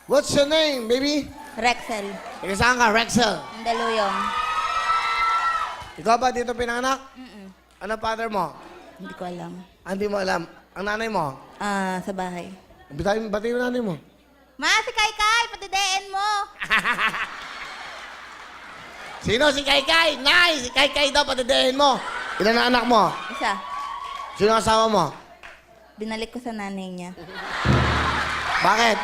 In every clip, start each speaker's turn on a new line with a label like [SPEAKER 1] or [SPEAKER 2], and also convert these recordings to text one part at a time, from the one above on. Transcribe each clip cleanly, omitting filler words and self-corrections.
[SPEAKER 1] What's your name, baby?
[SPEAKER 2] Rexel.
[SPEAKER 1] Ikaw saan ka, Rexel?
[SPEAKER 2] Mandaluyong.
[SPEAKER 1] Ikaw ba dito pinanganak?
[SPEAKER 2] Mm-mm.
[SPEAKER 1] Ano father mo?
[SPEAKER 2] Hindi ko alam.
[SPEAKER 1] Hindi mo alam. Ang nanay mo?
[SPEAKER 2] Sa bahay.
[SPEAKER 1] Bati yung nanay mo.
[SPEAKER 2] Ma, si Kai, patidein mo.
[SPEAKER 1] Sino si Kai? Nay, si Kai daw, patidehin mo. Ilan na anak mo?
[SPEAKER 2] Isa.
[SPEAKER 1] Sino ang asawa mo?
[SPEAKER 2] Binalik ko sa nanay niya.
[SPEAKER 1] Bakit?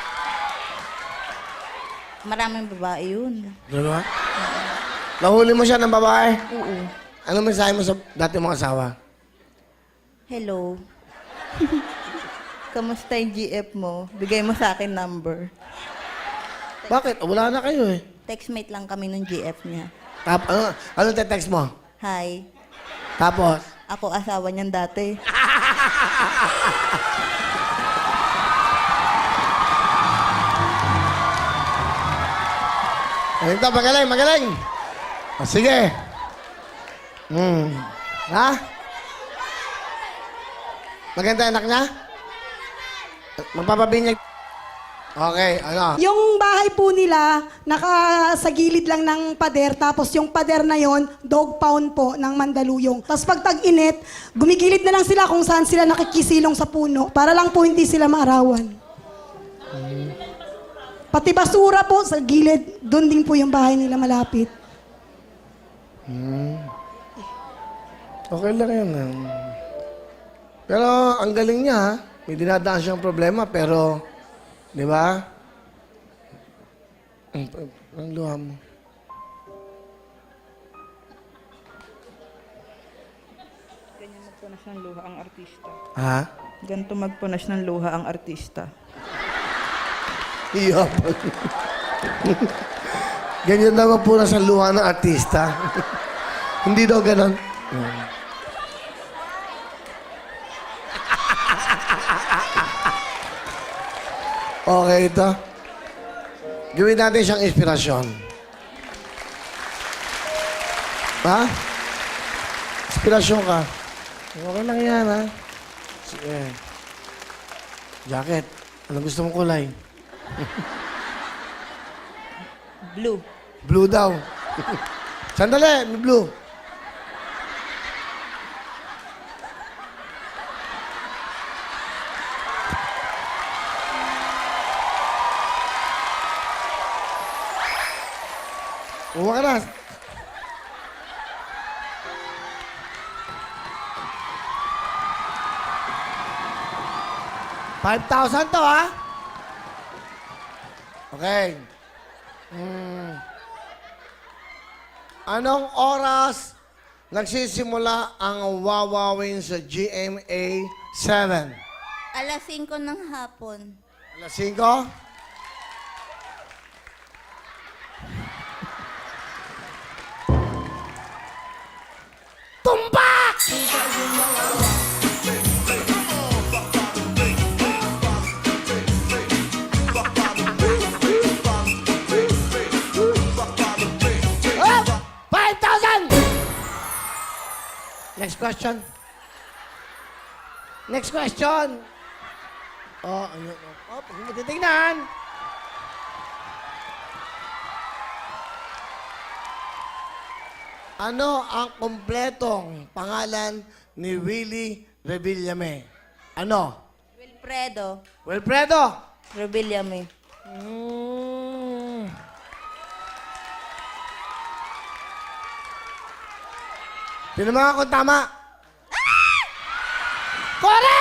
[SPEAKER 2] Maraming babae yun.
[SPEAKER 1] Diba? Nahuli mo siya ng babae?
[SPEAKER 2] Oo.
[SPEAKER 1] Ano mensahe mo sa dati mong asawa?
[SPEAKER 2] Hello. Kamusta yung GF mo? Bigay mo sa akin number.
[SPEAKER 1] Bakit? Wala na kayo eh.
[SPEAKER 2] Textmate lang kami ng GF niya.
[SPEAKER 1] Anong te-text mo?
[SPEAKER 2] Hi.
[SPEAKER 1] Tapos?
[SPEAKER 2] Ako asawa niyan dati.
[SPEAKER 1] Ito, magaling. O, sige. Ha? Maganda anak niya? Magpapabinyag. Okay, ano?
[SPEAKER 3] Yung bahay po nila, sa gilid lang ng pader, tapos yung pader na yon dog pound po ng Mandaluyong. Tapos pag tag-init, gumigilid na lang sila kung saan sila nakikisilong sa puno, para lang po hindi sila maarawan. Pati basura po sa gilid, doon din po yung bahay nila malapit.
[SPEAKER 1] Okay lang yan. Pero ang galing niya, ha? May dinadaan siyang problema, pero, di ba? Ang luha mo.
[SPEAKER 4] Ganyan magpunas ng luha ang artista.
[SPEAKER 1] Ha?
[SPEAKER 4] Ganito magpunas ng luha ang artista.
[SPEAKER 1] Iya. Ganyan naman po sa luha ng artista. Hindi daw ganon. Okay, ito. Gawin natin siyang inspirasyon. Ha? Inspirasyon ka. Okay lang yan, ha? Sige. Jacket. Anong gusto mong kulay?
[SPEAKER 2] Blue.
[SPEAKER 1] Blue daw. Sandali, may blue. Uwa ka na. $5,000 to, ha? Okay. Anong oras nagsisimula ang wawawin sa GMA 7?
[SPEAKER 2] Alas 5 ng hapon.
[SPEAKER 1] Alas 5? Tumpak! Oh, 5,000! Next question. Next question. Oh, ayun. Oh, pag mo titignan. Ano ang kumpletong pangalan ni Willie Revillame? Ano?
[SPEAKER 2] Wilfredo.
[SPEAKER 1] Wilfredo!
[SPEAKER 2] Rebillame.
[SPEAKER 1] Sino mga kung tama? Correct!